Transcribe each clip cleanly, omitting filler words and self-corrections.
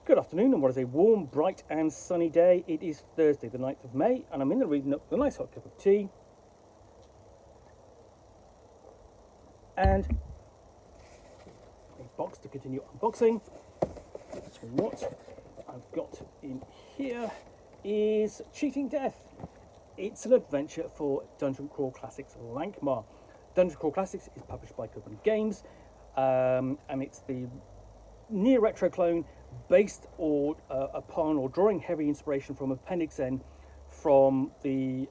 Good afternoon, and what is a warm, bright and sunny day. It is Thursday the 9th of May, and I'm in the reading up with a nice hot cup of tea. And a box to continue unboxing. So what I've got in here is Cheating Death. It's an adventure for Dungeon Crawl Classics Lankhmar. Dungeon Crawl Classics is published by Goodman Games, and it's the near retro clone based upon or drawing heavy inspiration from Appendix N from the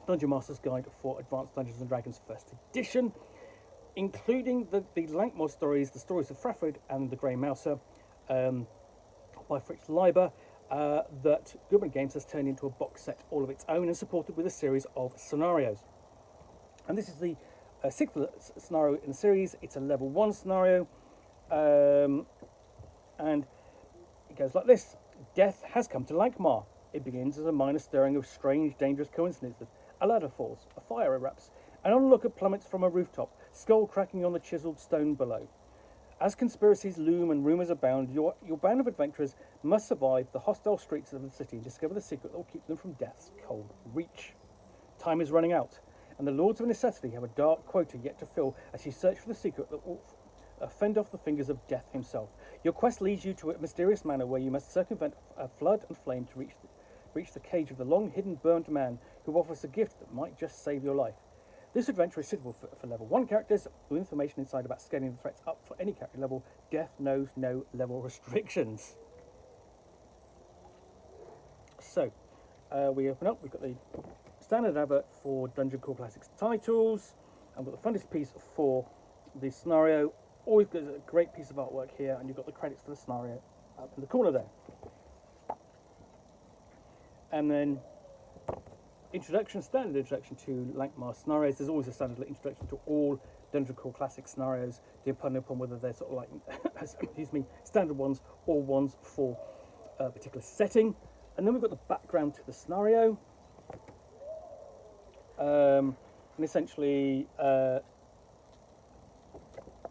Dungeon Master's Guide for Advanced Dungeons and Dragons First Edition, including the Lankhmar stories, the stories of Frafrid and the Grey Mouser by Fritz Leiber, that Goodman Games has turned into a box set all of its own and supported with a series of scenarios. And this is the sixth scenario in the series. It's a level 1 scenario. And it goes like this. Death has come to Lankhmar. It begins as a minor stirring of strange, dangerous coincidences. A ladder falls, a fire erupts, an onlooker plummets from a rooftop, skull cracking on the chiselled stone below. As conspiracies loom and rumours abound, your band of adventurers must survive the hostile streets of the city and discover the secret that will keep them from death's cold reach. Time is running out, and the Lords of Necessity have a dark quota yet to fill as you search for the secret that will fend off the fingers of Death himself. Your quest leads you to a mysterious manor where you must circumvent a flood and flame to reach the cage of the long-hidden burnt man who offers a gift that might just save your life. This adventure is suitable for level 1 characters, with information inside about scaling the threats up for any character level. Death knows no level restrictions. So, we open up, we've got the standard advert for Dungeon Crawl Classics titles, and we've got the frontispiece for the scenario. Always got a great piece of artwork here, and you've got the credits for the scenario up in the corner there. And then standard introduction to Lankhmar scenarios. There's always a standard introduction to all Dungeon Crawl Classic scenarios, depending upon whether they're sort of like, excuse me, standard ones or ones for a particular setting. And then we've got the background to the scenario. And essentially,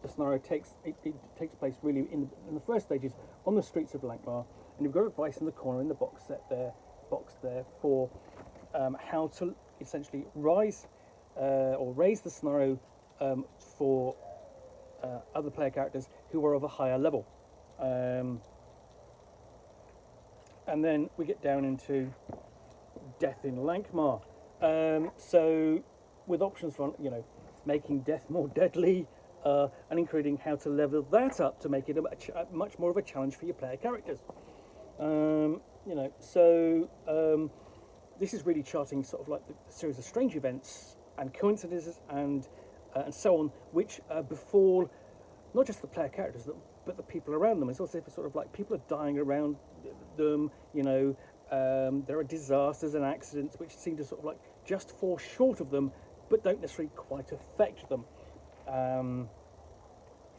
the scenario takes place really in the first stages on the streets of Lankhmar, and you've got advice in the corner in the box there for how to essentially raise the scenario for other player characters who are of a higher level. And then we get down into Death in Lankhmar. So with options for making death more deadly, and including how to level that up to make it a much more of a challenge for your player characters. This is really charting sort of like the series of strange events and coincidences and so on, which befall not just the player characters but the people around them. It's also sort of like people are dying around them. There are disasters and accidents which seem to sort of like just fall short of them, but don't necessarily quite affect them.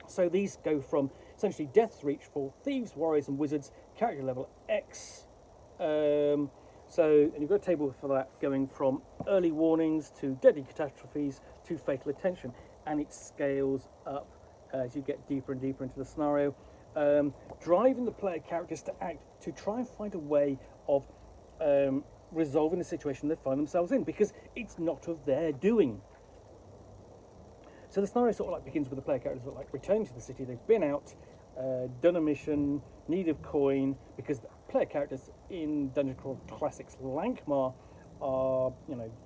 So these go from essentially Death's Reach for Thieves, Warriors and Wizards, character level X. And you've got a table for that going from early warnings to deadly catastrophes to fatal attention, and it scales up as you get deeper and deeper into the scenario, driving the player characters to act to try and find a way of resolving the situation they find themselves in, because it's not of their doing. So the scenario sort of like begins with the player characters sort of like returning to the city. They've been out, done a mission, need of coin, because the player characters in Dungeon Crawl Classics Lankhmar are,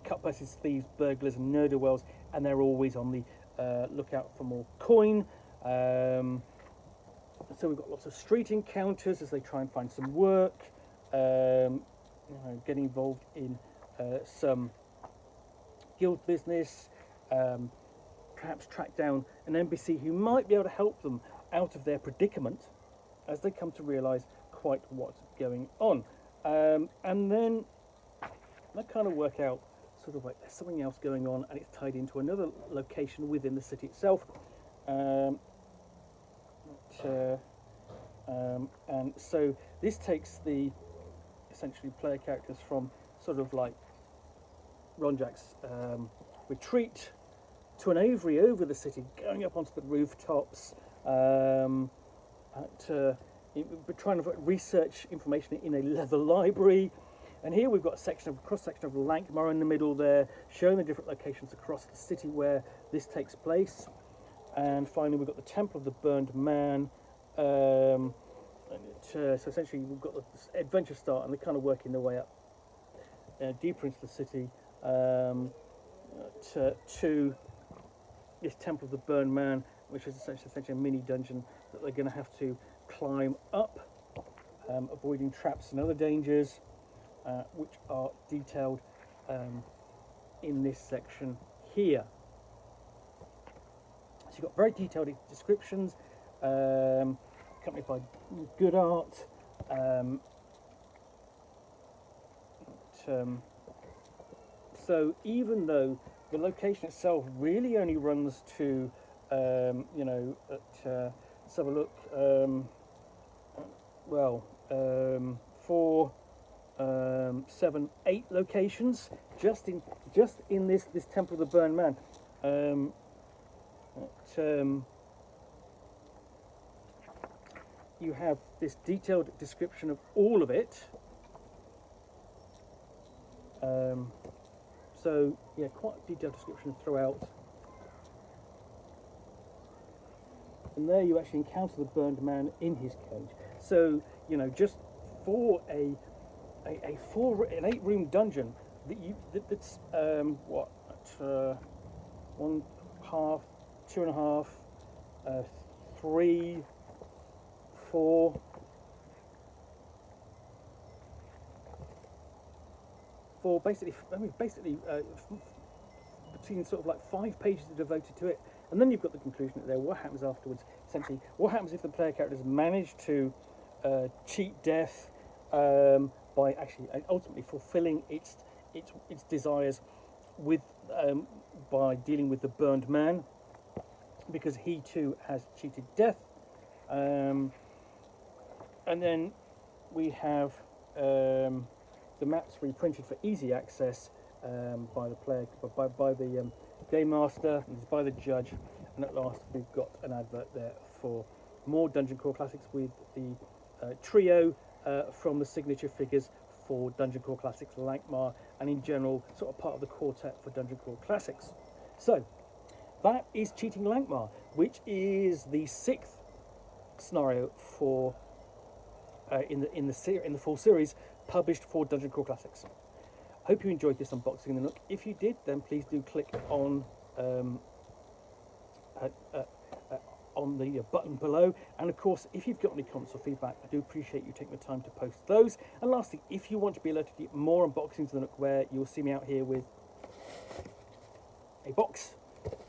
cutpurses, thieves, burglars, and ne'er-do-wells, and they're always on the lookout for more coin. So we've got lots of street encounters as they try and find some work, getting involved in some guild business. Perhaps track down an NPC who might be able to help them out of their predicament as they come to realise quite what's going on. And then they kind of work out sort of like there's something else going on, and it's tied into another location within the city itself. And so this takes the essentially player characters from sort of like Ronjak's retreat to an aviary over the city, going up onto the rooftops, to we're trying to research information in a leather library. And here we've got a cross-section of Lankhmar in the middle there, showing the different locations across the city where this takes place. And finally, we've got the Temple of the Burned Man. So essentially, we've got the adventure start, and they're kind of working their way up deeper into the city to this Temple of the Burned Man, which is essentially a mini dungeon that they're going to have to climb up, avoiding traps and other dangers, which are detailed in this section here. So you've got very detailed descriptions, accompanied by good art. So even though the location itself really only runs to, let's have a look, 4, 7, 8 locations just in this Temple of the Burned Man. You have this detailed description of all of it. So yeah, quite a detailed description throughout. And there you actually encounter the burned man in his cage. So, just for an 8-room dungeon that's 1.5, 2.5, 3, 4, basically between sort of like 5 pages are devoted to it, and then you've got the conclusion there. What happens afterwards? Essentially, what happens if the player characters manage to cheat death by actually ultimately fulfilling its desires with by dealing with the burned man, because he too has cheated death. And then we have the maps reprinted for easy access by the player, by the game master, and by the judge. And at last, we've got an advert there for more Dungeon Crawl Classics with the trio from the signature figures for Dungeon Crawl Classics Lankhmar, and in general, sort of part of the quartet for Dungeon Crawl Classics. So that is Cheating Lankhmar, which is the 6th scenario for in the full series published for Dungeon Crawl Classics. Hope you enjoyed this unboxing in the Nook. If you did, then please do click on the button below. And of course, if you've got any comments or feedback, I do appreciate you taking the time to post those. And lastly, if you want to be alerted to get more unboxings of the Nook, where you'll see me out here with a box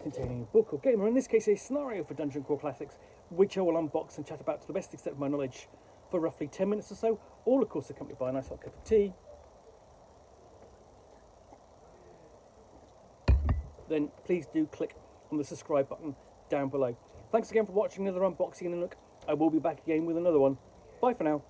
containing a book or game, or in this case a scenario for Dungeon Crawl Classics, which I will unbox and chat about to the best extent of my knowledge for roughly 10 minutes or so, all of course accompanied by a nice hot cup of tea. Then please do click on the subscribe button down below. Thanks again for watching another unboxing in the Nook. I will be back again with another one. Bye for now.